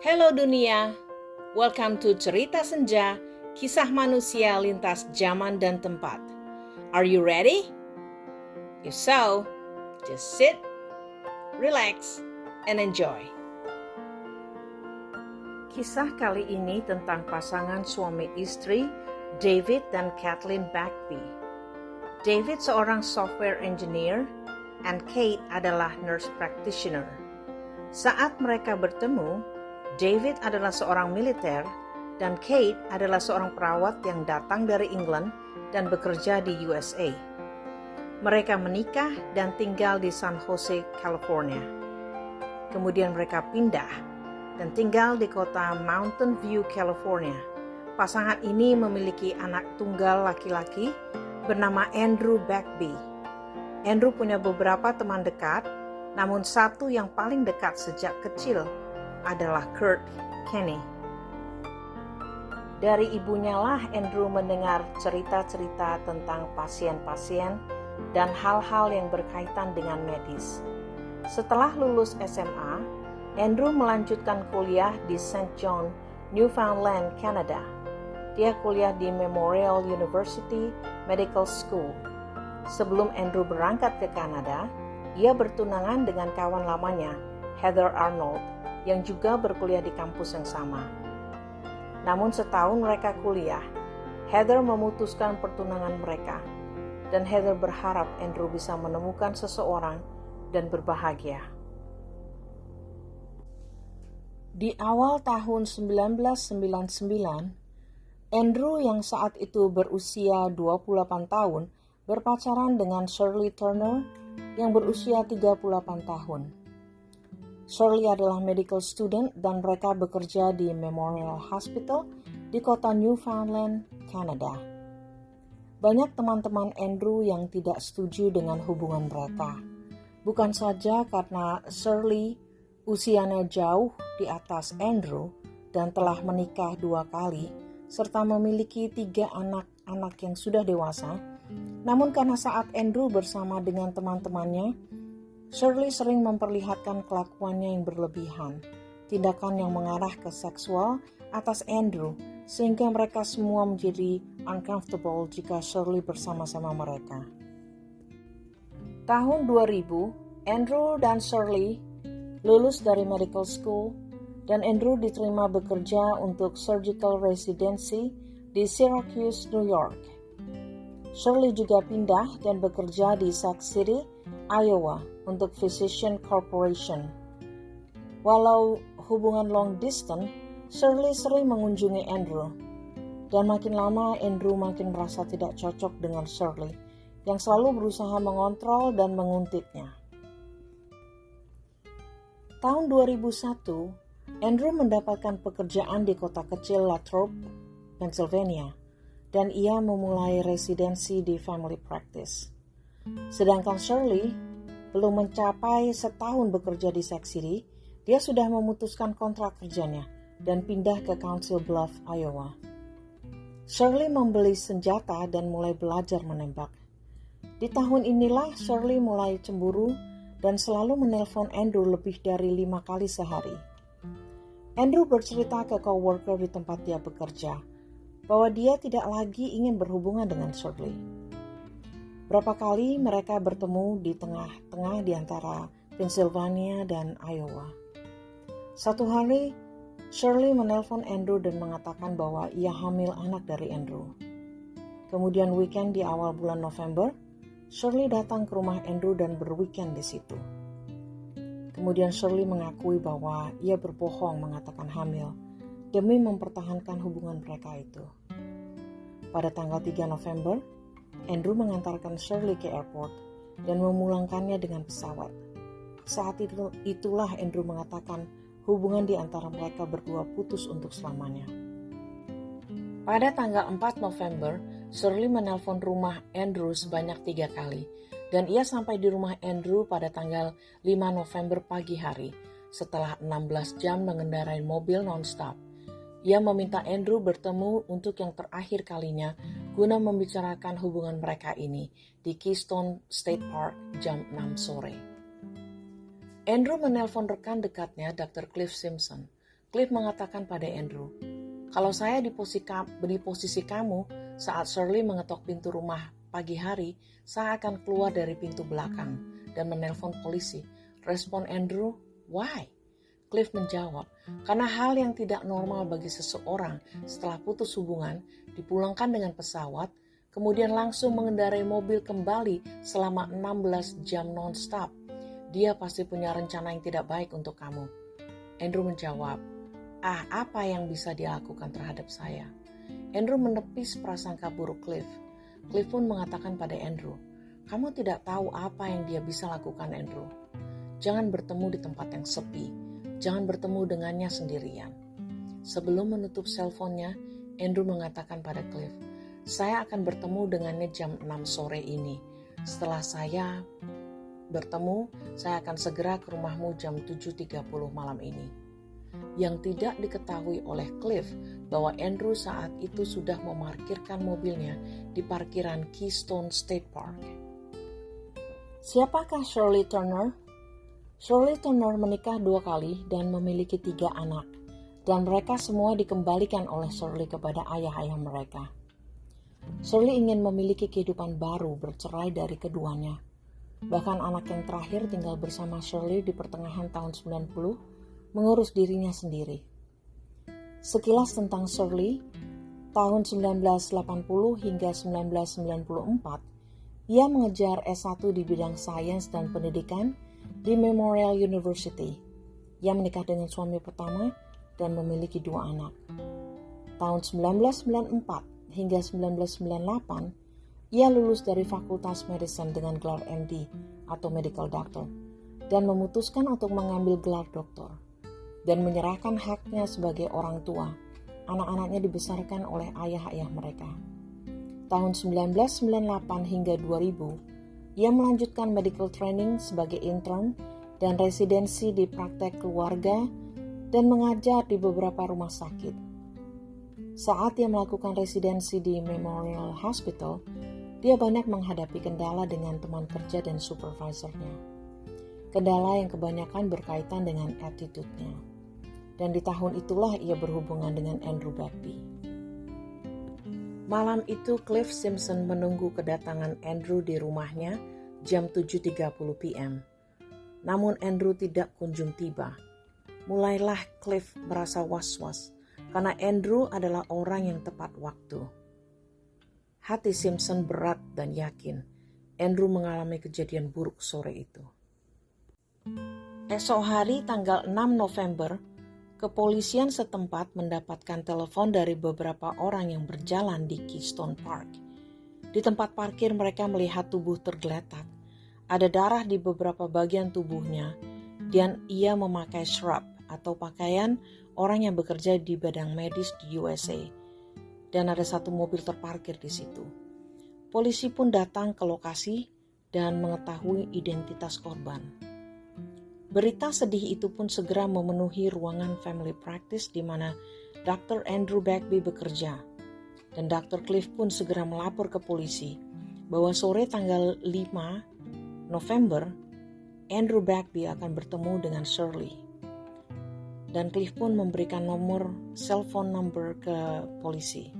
Hello dunia, welcome to Cerita Senja, kisah manusia lintas zaman dan tempat. Are you ready? If so, just sit, relax, and enjoy. Kisah kali ini tentang pasangan suami istri David dan Kathleen Bagby. David seorang software engineer, and Kate adalah nurse practitioner. Saat mereka bertemu, David adalah seorang militer dan Kate adalah seorang perawat yang datang dari England dan bekerja di USA. Mereka menikah dan tinggal di San Jose, California. Kemudian mereka pindah dan tinggal di kota Mountain View, California. Pasangan ini memiliki anak tunggal laki-laki bernama Andrew Bagby. Andrew punya beberapa teman dekat, namun satu yang paling dekat sejak kecil adalah Kurt Kenny. Dari ibunya lah Andrew mendengar cerita-cerita tentang pasien-pasien dan hal-hal yang berkaitan dengan medis. Setelah lulus SMA, Andrew melanjutkan kuliah di St. John, Newfoundland, Canada. Dia kuliah di Memorial University Medical School. Sebelum Andrew berangkat ke Kanada, ia bertunangan dengan kawan lamanya, Heather Arnold, yang juga berkuliah di kampus yang sama. Namun setahun mereka kuliah, Heather memutuskan pertunangan mereka, dan Heather berharap Andrew bisa menemukan seseorang dan berbahagia. Di awal tahun 1999, Andrew yang saat itu berusia 28 tahun berpacaran dengan Shirley Turner yang berusia 38 tahun. Shirley adalah medical student dan mereka bekerja di Memorial Hospital di kota Newfoundland, Canada. Banyak teman-teman Andrew yang tidak setuju dengan hubungan mereka. Bukan saja karena Shirley usianya jauh di atas Andrew dan telah menikah 2 kali, serta memiliki 3 anak-anak yang sudah dewasa, namun karena saat Andrew bersama dengan teman-temannya, Shirley sering memperlihatkan kelakuannya yang berlebihan, tindakan yang mengarah ke seksual atas Andrew, sehingga mereka semua menjadi uncomfortable jika Shirley bersama-sama mereka. Tahun 2000, Andrew dan Shirley lulus dari medical school, dan Andrew diterima bekerja untuk surgical residency di Syracuse, New York. Shirley juga pindah dan bekerja di Sauk City, Iowa untuk Physician Corporation. Walau hubungan long distance, Shirley sering mengunjungi Andrew. Dan makin lama Andrew makin merasa tidak cocok dengan Shirley, yang selalu berusaha mengontrol dan menguntitnya. Tahun 2001, Andrew mendapatkan pekerjaan di kota kecil Latrobe, Pennsylvania, dan ia memulai residensi di family practice. Sedangkan Shirley belum mencapai setahun bekerja di Sauk City, dia sudah memutuskan kontrak kerjanya dan pindah ke Council Bluff, Iowa. Shirley membeli senjata dan mulai belajar menembak. Di tahun inilah Shirley mulai cemburu dan selalu menelpon Andrew lebih dari 5 kali sehari. Andrew bercerita ke coworker di tempat dia bekerja bahwa dia tidak lagi ingin berhubungan dengan Shirley. Berapa kali mereka bertemu di tengah-tengah di antara Pennsylvania dan Iowa. Satu hari, Shirley menelpon Andrew dan mengatakan bahwa ia hamil anak dari Andrew. Kemudian weekend di awal bulan November, Shirley datang ke rumah Andrew dan berweekend di situ. Kemudian Shirley mengakui bahwa ia berbohong mengatakan hamil demi mempertahankan hubungan mereka itu. Pada tanggal 3 November, Andrew mengantarkan Shirley ke airport dan memulangkannya dengan pesawat. Saat itulah Andrew mengatakan hubungan di antara mereka berdua putus untuk selamanya. Pada tanggal 4 November, Shirley menelpon rumah Andrew sebanyak 3 kali, dan ia sampai di rumah Andrew pada tanggal 5 November pagi hari, setelah 16 jam mengendarai mobil non-stop. Ia meminta Andrew bertemu untuk yang terakhir kalinya guna membicarakan hubungan mereka ini di Keystone State Park jam 6 sore. Andrew menelpon rekan dekatnya Dr. Cliff Simpson, Cliff mengatakan pada Andrew, "Kalau saya di posisi kamu saat Shirley mengetok pintu rumah pagi hari, saya akan keluar dari pintu belakang dan menelpon polisi." Respon Andrew, "Why?" Cliff menjawab, "Karena hal yang tidak normal bagi seseorang setelah putus hubungan dipulangkan dengan pesawat, kemudian langsung mengendarai mobil kembali selama 16 jam non-stop. Dia pasti punya rencana yang tidak baik untuk kamu." Andrew menjawab, apa yang bisa dia lakukan terhadap saya?" Andrew menepis prasangka buruk Cliff. Cliff pun mengatakan pada Andrew, "Kamu tidak tahu apa yang dia bisa lakukan, Andrew. Jangan bertemu di tempat yang sepi. Jangan bertemu dengannya sendirian." Sebelum menutup selponnya, Andrew mengatakan pada Cliff, "Saya akan bertemu dengannya jam 6 sore ini. Setelah saya bertemu, saya akan segera ke rumahmu jam 7.30 malam ini." Yang tidak diketahui oleh Cliff bahwa Andrew saat itu sudah memarkirkan mobilnya di parkiran Keystone State Park. Siapakah Shirley Turner? Shirley Turner menikah 2 kali dan memiliki 3 anak, dan mereka semua dikembalikan oleh Shirley kepada ayah-ayah mereka. Shirley ingin memiliki kehidupan baru bercerai dari keduanya. Bahkan anak yang terakhir tinggal bersama Shirley di pertengahan tahun 90, mengurus dirinya sendiri. Sekilas tentang Shirley, tahun 1980 hingga 1994, ia mengejar S1 di bidang sains dan pendidikan di Memorial University. Ia menikah dengan suami pertama dan memiliki 2 anak. Tahun 1994 hingga 1998, ia lulus dari Fakultas Medicine dengan gelar MD atau Medical Doctor dan memutuskan untuk mengambil gelar doktor dan menyerahkan haknya sebagai orang tua. Anak-anaknya dibesarkan oleh ayah-ayah mereka. Tahun 1998 hingga 2000, ia melanjutkan medical training sebagai intern dan residensi di praktek keluarga dan mengajar di beberapa rumah sakit. Saat ia melakukan residensi di Memorial Hospital, dia banyak menghadapi kendala dengan teman kerja dan supervisornya. Kendala yang kebanyakan berkaitan dengan attitude-nya. Dan di tahun itulah ia berhubungan dengan Andrew Bagby. Malam itu Cliff Simpson menunggu kedatangan Andrew di rumahnya jam 7.30 p.m. Namun Andrew tidak kunjung tiba. Mulailah Cliff merasa was-was karena Andrew adalah orang yang tepat waktu. Hati Simpson berat dan yakin Andrew mengalami kejadian buruk sore itu. Esok hari tanggal 6 November, kepolisian setempat mendapatkan telepon dari beberapa orang yang berjalan di Keystone Park. Di tempat parkir mereka melihat tubuh tergeletak. Ada darah di beberapa bagian tubuhnya dan ia memakai scrub atau pakaian orang yang bekerja di bidang medis di USA. Dan ada 1 mobil terparkir di situ. Polisi pun datang ke lokasi dan mengetahui identitas korban. Berita sedih itu pun segera memenuhi ruangan family practice di mana Dr. Andrew Bagby bekerja. Dan Dr. Cliff pun segera melapor ke polisi bahwa sore tanggal 5 November, Andrew Bagby akan bertemu dengan Shirley. Dan Cliff pun memberikan nomor cellphone number ke polisi.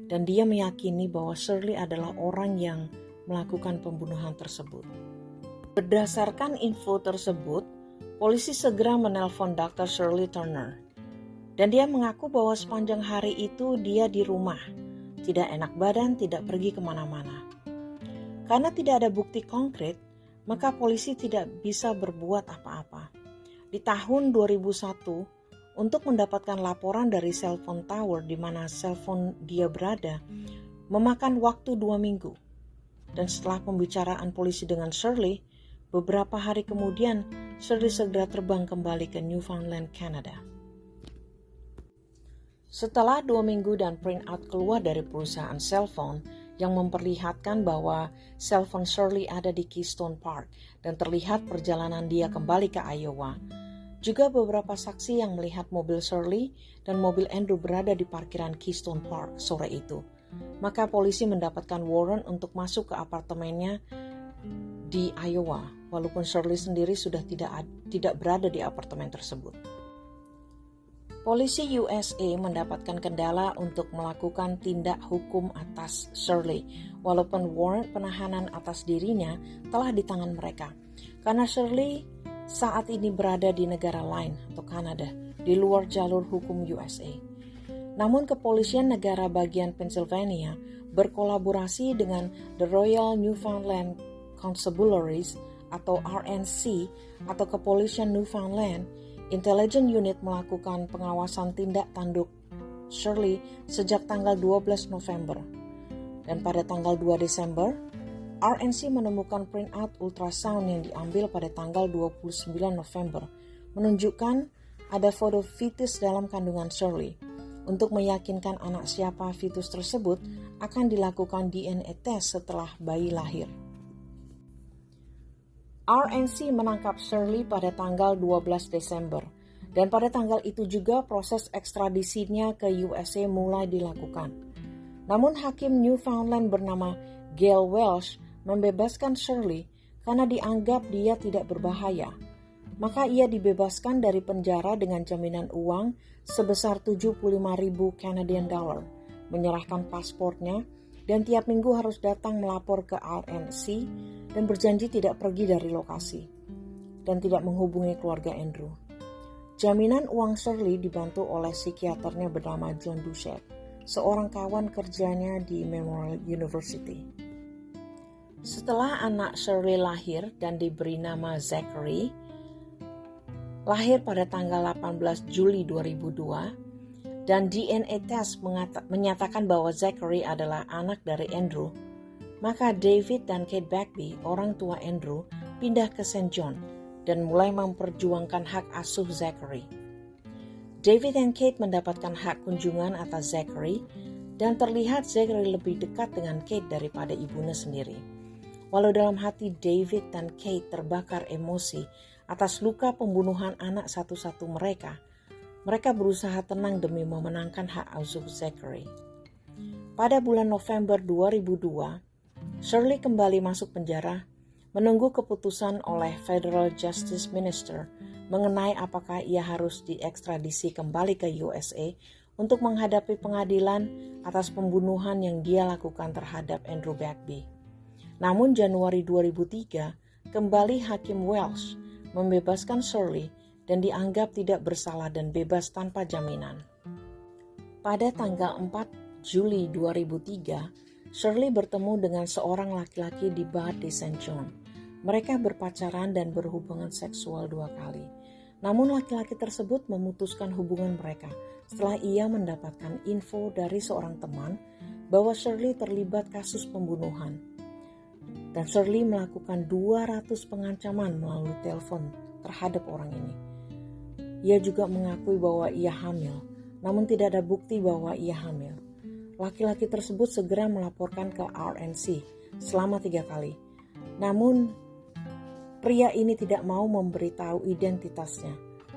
Dan dia meyakini bahwa Shirley adalah orang yang melakukan pembunuhan tersebut. Berdasarkan info tersebut, polisi segera menelpon Dr. Shirley Turner. Dan dia mengaku bahwa sepanjang hari itu dia di rumah, tidak enak badan, tidak pergi kemana-mana. Karena tidak ada bukti konkret, maka polisi tidak bisa berbuat apa-apa. Di tahun 2001, untuk mendapatkan laporan dari cellphone tower di mana cellphone dia berada, memakan waktu 2 minggu. Dan setelah pembicaraan polisi dengan Shirley, beberapa hari kemudian, Shirley segera terbang kembali ke Newfoundland, Canada. Setelah 2 minggu dan printout keluar dari perusahaan cellphone yang memperlihatkan bahwa cellphone Shirley ada di Keystone Park dan terlihat perjalanan dia kembali ke Iowa. Juga beberapa saksi yang melihat mobil Shirley dan mobil Andrew berada di parkiran Keystone Park sore itu. Maka polisi mendapatkan warrant untuk masuk ke apartemennya di Iowa, walaupun Shirley sendiri sudah tidak berada di apartemen tersebut. Polisi USA mendapatkan kendala untuk melakukan tindak hukum atas Shirley, walaupun warrant penahanan atas dirinya telah di tangan mereka. Karena Shirley saat ini berada di negara lain atau Kanada, di luar jalur hukum USA. Namun kepolisian negara bagian Pennsylvania berkolaborasi dengan The Royal Newfoundland Constabularies atau RNC atau Kepolisian Newfoundland. Intelligence Unit melakukan pengawasan tindak tanduk Shirley sejak tanggal 12 November. Dan pada tanggal 2 Desember, RNC menemukan printout ultrasound yang diambil pada tanggal 29 November, menunjukkan ada foto fetus dalam kandungan Shirley. Untuk meyakinkan anak siapa fetus tersebut, akan dilakukan DNA test setelah bayi lahir. RNC menangkap Shirley pada tanggal 12 Desember, dan pada tanggal itu juga proses ekstradisinya ke USA mulai dilakukan. Namun hakim Newfoundland bernama Gail Welsh membebaskan Shirley karena dianggap dia tidak berbahaya. Maka ia dibebaskan dari penjara dengan jaminan uang sebesar 75.000 Canadian dollar, menyerahkan paspornya, dan tiap minggu harus datang melapor ke RNC dan berjanji tidak pergi dari lokasi dan tidak menghubungi keluarga Andrew. Jaminan uang Shirley dibantu oleh psikiaternya bernama John Duchette, seorang kawan kerjanya di Memorial University. Setelah anak Shirley lahir dan diberi nama Zachary, lahir pada tanggal 18 Juli 2002, dan DNA test menyatakan bahwa Zachary adalah anak dari Andrew, maka David dan Kate Bagby, orang tua Andrew, pindah ke St. John dan mulai memperjuangkan hak asuh Zachary. David dan Kate mendapatkan hak kunjungan atas Zachary, dan terlihat Zachary lebih dekat dengan Kate daripada ibunya sendiri. Walau dalam hati David dan Kate terbakar emosi atas luka pembunuhan anak satu-satu mereka berusaha tenang demi memenangkan hak asuh Zachary. Pada bulan November 2002, Shirley kembali masuk penjara, menunggu keputusan oleh Federal Justice Minister mengenai apakah ia harus diekstradisi kembali ke USA untuk menghadapi pengadilan atas pembunuhan yang dia lakukan terhadap Andrew Bagby. Namun Januari 2003, kembali Hakim Welsh membebaskan Shirley dan dianggap tidak bersalah dan bebas tanpa jaminan. Pada tanggal 4 Juli 2003, Shirley bertemu dengan seorang laki-laki di bar di St. John. Mereka berpacaran dan berhubungan seksual 2 kali. Namun laki-laki tersebut memutuskan hubungan mereka setelah ia mendapatkan info dari seorang teman bahwa Shirley terlibat kasus pembunuhan. Dan Shirley melakukan 200 pengancaman melalui telepon terhadap orang ini. Ia juga mengakui bahwa ia hamil, namun tidak ada bukti bahwa ia hamil. Laki-laki tersebut segera melaporkan ke RNC selama 3 kali. Namun, pria ini tidak mau memberitahu identitasnya,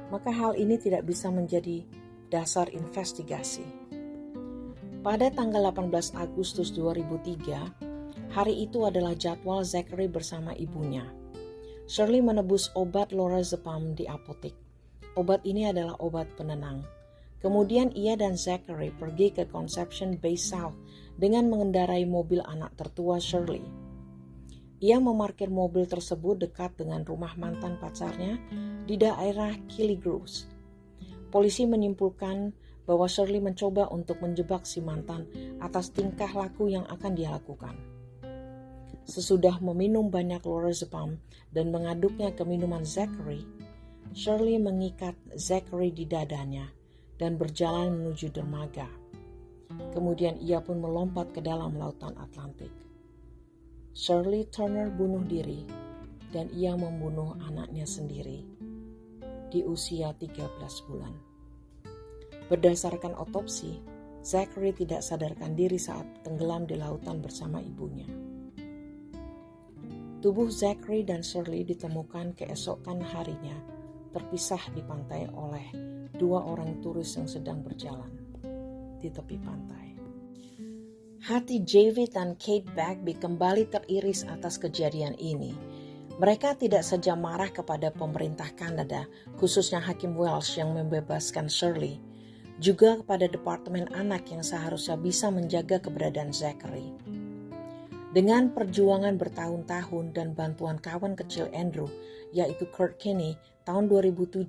maka hal ini tidak bisa menjadi dasar investigasi. Pada tanggal 18 Agustus 2003, hari itu adalah jadwal Zachary bersama ibunya. Shirley menebus obat lorazepam di apotek. Obat ini adalah obat penenang. Kemudian ia dan Zachary pergi ke Conception Bay South dengan mengendarai mobil anak tertua Shirley. Ia memarkir mobil tersebut dekat dengan rumah mantan pacarnya di daerah Killigrews. Polisi menyimpulkan bahwa Shirley mencoba untuk menjebak si mantan atas tingkah laku yang akan dia lakukan. Sesudah meminum banyak lorazepam dan mengaduknya ke minuman Zachary, Shirley mengikat Zachary di dadanya dan berjalan menuju dermaga. Kemudian ia pun melompat ke dalam lautan Atlantik. Shirley Turner bunuh diri dan ia membunuh anaknya sendiri di usia 13 bulan. Berdasarkan otopsi, Zachary tidak sadarkan diri saat tenggelam di lautan bersama ibunya. Tubuh Zachary dan Shirley ditemukan keesokan harinya terpisah di pantai oleh 2 orang turis yang sedang berjalan di tepi pantai. Hati David dan Kate Bagby kembali teriris atas kejadian ini. Mereka tidak saja marah kepada pemerintah Kanada, khususnya Hakim Welsh yang membebaskan Shirley, juga kepada Departemen Anak yang seharusnya bisa menjaga keberadaan Zachary. Dengan perjuangan bertahun-tahun dan bantuan kawan kecil Andrew, yaitu Kurt Kinney, tahun 2007,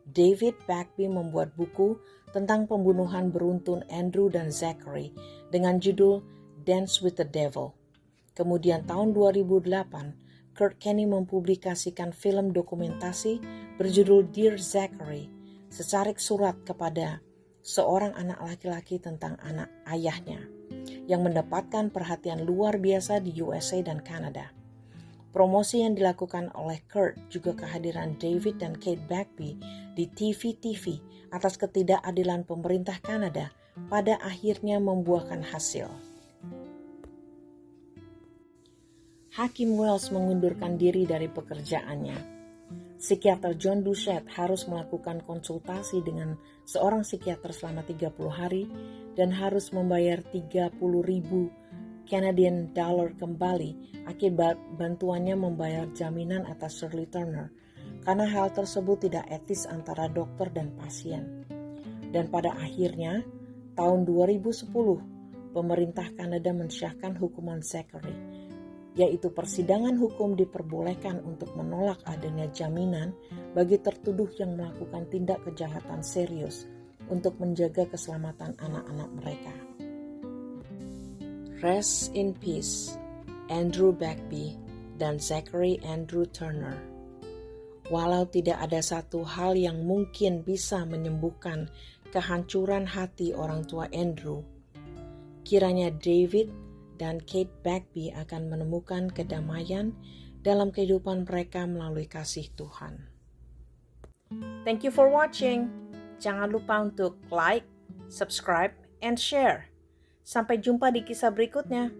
David Bagby membuat buku tentang pembunuhan beruntun Andrew dan Zachary dengan judul Dance with the Devil. Kemudian tahun 2008, Kurt Kinney mempublikasikan film dokumentasi berjudul Dear Zachary, secarik surat kepada seorang anak laki-laki tentang anak ayahnya, yang mendapatkan perhatian luar biasa di USA dan Kanada. Promosi yang dilakukan oleh Kurt juga kehadiran David dan Kate Bagby di TV atas ketidakadilan pemerintah Kanada pada akhirnya membuahkan hasil. Hakim Wells mengundurkan diri dari pekerjaannya. Psikiater John Doucette harus melakukan konsultasi dengan seorang psikiater selama 30 hari dan harus membayar 30.000 Canadian dollar kembali akibat bantuannya membayar jaminan atas Shirley Turner karena hal tersebut tidak etis antara dokter dan pasien. Dan pada akhirnya, tahun 2010, pemerintah Kanada mensyahkan hukuman Zachary, yaitu persidangan hukum diperbolehkan untuk menolak adanya jaminan bagi tertuduh yang melakukan tindak kejahatan serius untuk menjaga keselamatan anak-anak mereka. Rest in peace, Andrew Bagby dan Zachary Andrew Turner. Walau tidak ada satu hal yang mungkin bisa menyembuhkan kehancuran hati orang tua Andrew, kiranya David dan Kate Bagby akan menemukan kedamaian dalam kehidupan mereka melalui kasih Tuhan. Thank you for watching. Jangan lupa untuk like, subscribe, and share. Sampai jumpa di kisah berikutnya.